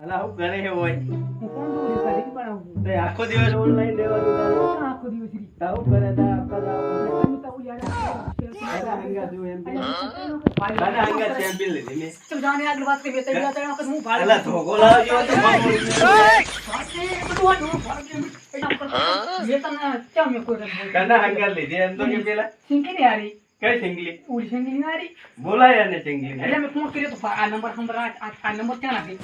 અલા હું ઘરે હે હોય હું કોણ દોરી કરી પણ તે આખો દિવસ ઓનલાઈન દેવાનું તારે આખો દિવસ રી તારું કરે તા આપા જાવ તમે તો યાર કાના હંગા જો એમ કાના હંગા ચેમ્પિયન લીધી મે ચલ જાને આગળ વાત કરી તે યાર તને વખત હું ભાડે અલા ધોકો લાવજો તો ये तो ना क्या मैं कोई रंग કાના હંગા લીધી એમ તો કે પેલા सिंगी नहीं आ रही કઈ સિંગલી पूरी सिंगी नहीं आ रही બોલાય ને સિંગલી એટલે મેં ફોન કર્યો તો આ નંબર આ નંબર ક્યાં નાખી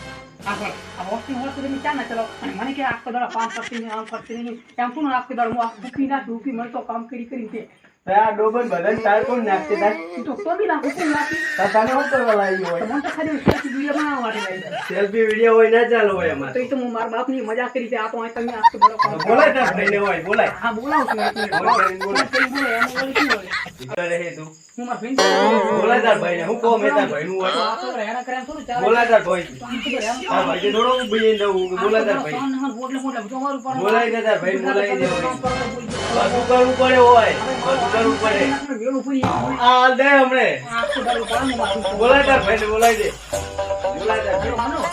આગળ આ વોટ્સએપ હોત તો મેં ક્યાં ના ચલાવ અને મને કે આખો દાડો કામ કરતી નહીં આમ કરતી નહીં એમ કોણ આખો દાડો હું આ દુખી ના દુખી મને તો કામ કરી તે આ ડોબન બદન તાર કોણ નાખતી તાર તો બી નાખું કોણ નાખી તને હું કરવા લાવી હોય મને તો ખાલી સેલ્ફી વિડિયો બનાવવા માટે લાવી સેલ્ફી વિડિયો હોય ના ચાલો હોય અમાર તો એ તો હું મારા બાપની મજાક કરી છે આ તો તમે આખો દાડો કામ બોલાય તાર ભાઈને હોય બોલાય હા બોલાવ છું કરે હે તું હું મારા ફ્રેન્ડ બોલાય તાર ભાઈને હું કહું મે તાર ભાઈનું હોય આ તો હેરા કરે થોડું ચાલે બોલાય તાર ભાઈ તાર ભાઈ થોડો ઉભી જવું બોલાય તાર ભાઈ બોલાય દે તાર ભાઈ બોલાય દે બધું કરવું પડે હોય બધું કરવું પડે આ દે હમણે બોલાય તાર ભાઈને બોલાય દે બોલાય તાર ભાઈ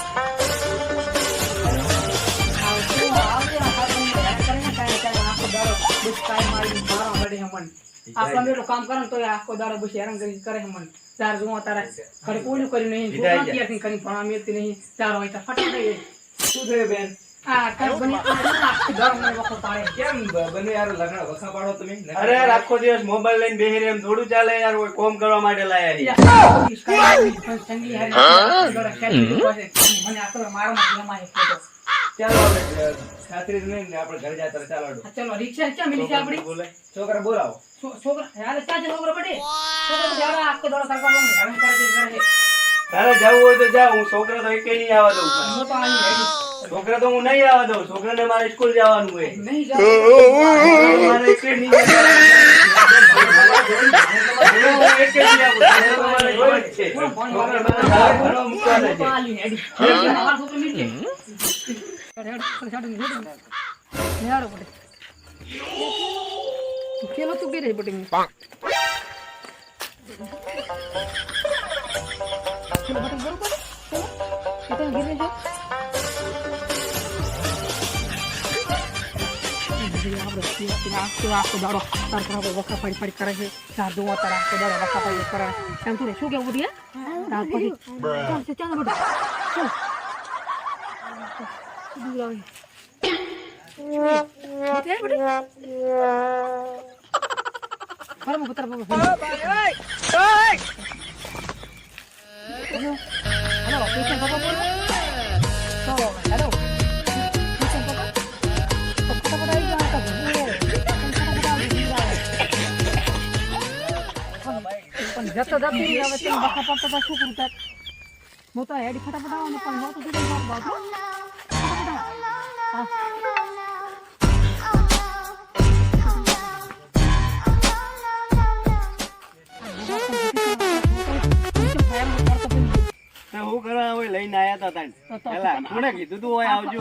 આપણા બેટો કામ કરે તો આખો દાડો બસ હેરાન કરી કરે મન ચાર જો તારા ઘરે કોઈનું કર્યું નહીં છોકરા ક્યાંથી કરી પણ આ મેલતી નહીં ચાર હોય તો ફટી ગઈ શું થયું બેન આ કાઈ બની આખો દાડો મને વખો પાડે કેમ બને યાર લગણા વખા પાડો તમે અરે યાર આખો દિવસ મોબાઈલ લઈને બેહી રહે એમ થોડું ચાલે યાર કોઈ કોમ કરવા માટે લાયા સંગી હારી મને આખો મારો જમાય ફોટો ચાલો આપણે ખાતરી નહીં ને આપણે ઘરે જતા ચાલો ચલો રિક્ષા ક્યાં મિલી છે આપણી બોલે છોકરા બોલાવો છોકરા યાર ક્યાં છે છોકરો બડે છોકરો જાડા આખો દાડો કરવાનો ને હેરાન કરે છે તારે જવું હોય તો જા હું છોકરા તો એકે નહીં આવવા દઉં હું તો આની રેડી છોકરા તો હું નહીં આવવા દઉં છોકરાને મારે સ્કૂલ જવાનું હોય નહીં જાવ મારે એકે નહીં खेलो तो गिरे बटे चलो बटे बरोबर चलो कितना गिरे जो आपको दाड़ो तार करा वखा पड़ी करे है चार दो तार आपको दाड़ो वखा पड़ी करे एम तू શું કેવું બડિયા તાર પછી ચાલ ચાલ બટા ચાલ क्या बड़े अरे मैं बता रहा हूँ हेलो किचन पापा बोल तो हेलो किचन पापा तो पता ही क्या था पण जत जाती नहीं आवे तो बका पड़ता था શું કરતા હું તો હેડી ફટાફટ આવવાનું પણ હું તો દીધું બાપ હા હું કરવા હોય લઈને આયા તા તાન પેલા કોણે કીધું તું હોય આવજો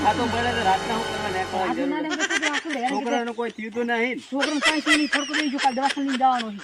આ તો બળે રાતના હું કરવા નેકળવા છોકરાનો કોઈ થયું તો નહીં છોકરાને કાંઈ નહીં ફરક નહીં જો કાલ દવાખાને લઈને જવાનો છે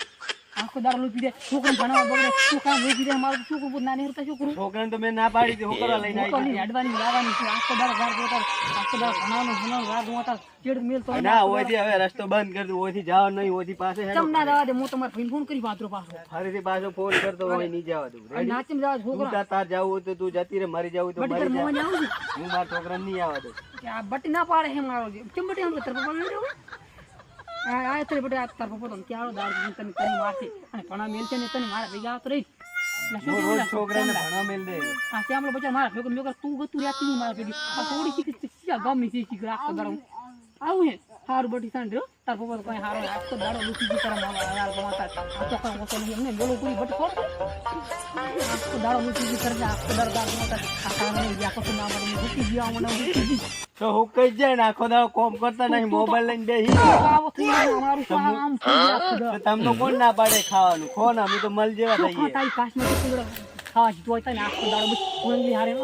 આખો દાડો લૂપી દે છોકરાને ભણવા બગડે શું કામ વેચી દે મારું શું કરું નાની હરતા શું કરું છોકરાને તો મેં ના પાડી હતી હું કરવા લઈને આવી હેડવાની લાવવાની છે આખો દાડો ગાર જોતા આખો દાડો ભણવાનું રાત જોતા ચેડ મેલ તો ના હોયથી હવે રસ્તો બંધ કરી દઉં હોયથી જવાનું નહીં હોયથી પાસે ચમ ના જવા દે હું તમારે ભાઈને ફોન કરી વાતરો પાછો ફરીથી પાછો ફોન કરતો હોય નહીં જવા દઉં નાચીમ જવા છોકરા તાર જવું હોય તો તું જતી રે મરી જવું તો મરી જા મોમાં આવું હું મારા છોકરાને નહીં આવવા દઉં આ બટી ના પાડે હે મારો ચમ બટી આમ તર પપ્પા મેળ્યો આ તરે બટી આ તર પપ્પા તો ક્યારો દાડ તને કરી મારશે અને ભણા મેલ છે ને તને મારા ભેગા આવતો રહી રોજ છોકરાને ભણવા મેલ દે આ શ્યામલો બચ્ચા મારા ભેગો મેગર તું ગતું રહેતી નહીં મારા ભેગી આ થોડી શીખી ગમી શીખી આખો દાડો આવું હે હારું બટી સાંડ રહ્યો તાર પપ્પા તો કઈ હારો આખો દાડો લૂટી દીકરા મારા યાર ગમાતા આ તો કઈ હોતો નહીં એમને બોલો પૂરી બટ ફોડ આખો દાડો લૂટી દીકરા આખો દાડો દાડ ગમાતા આ કારણે યા કશું ના મને લૂટી ગયા મને લૂટી તો હું કઈ જાય ને આખો દાડો કોમ કરતા નહીં મોબાઈલ લઈને બેહી આવો થઈ અમારું આમ તમને કોણ ના પાડે ખાવાનું ખો ને અમે તો મલ જેવા થઈએ તારી કાશમાં ખાવા જોઈતા ને આખો દાડો બસ હારે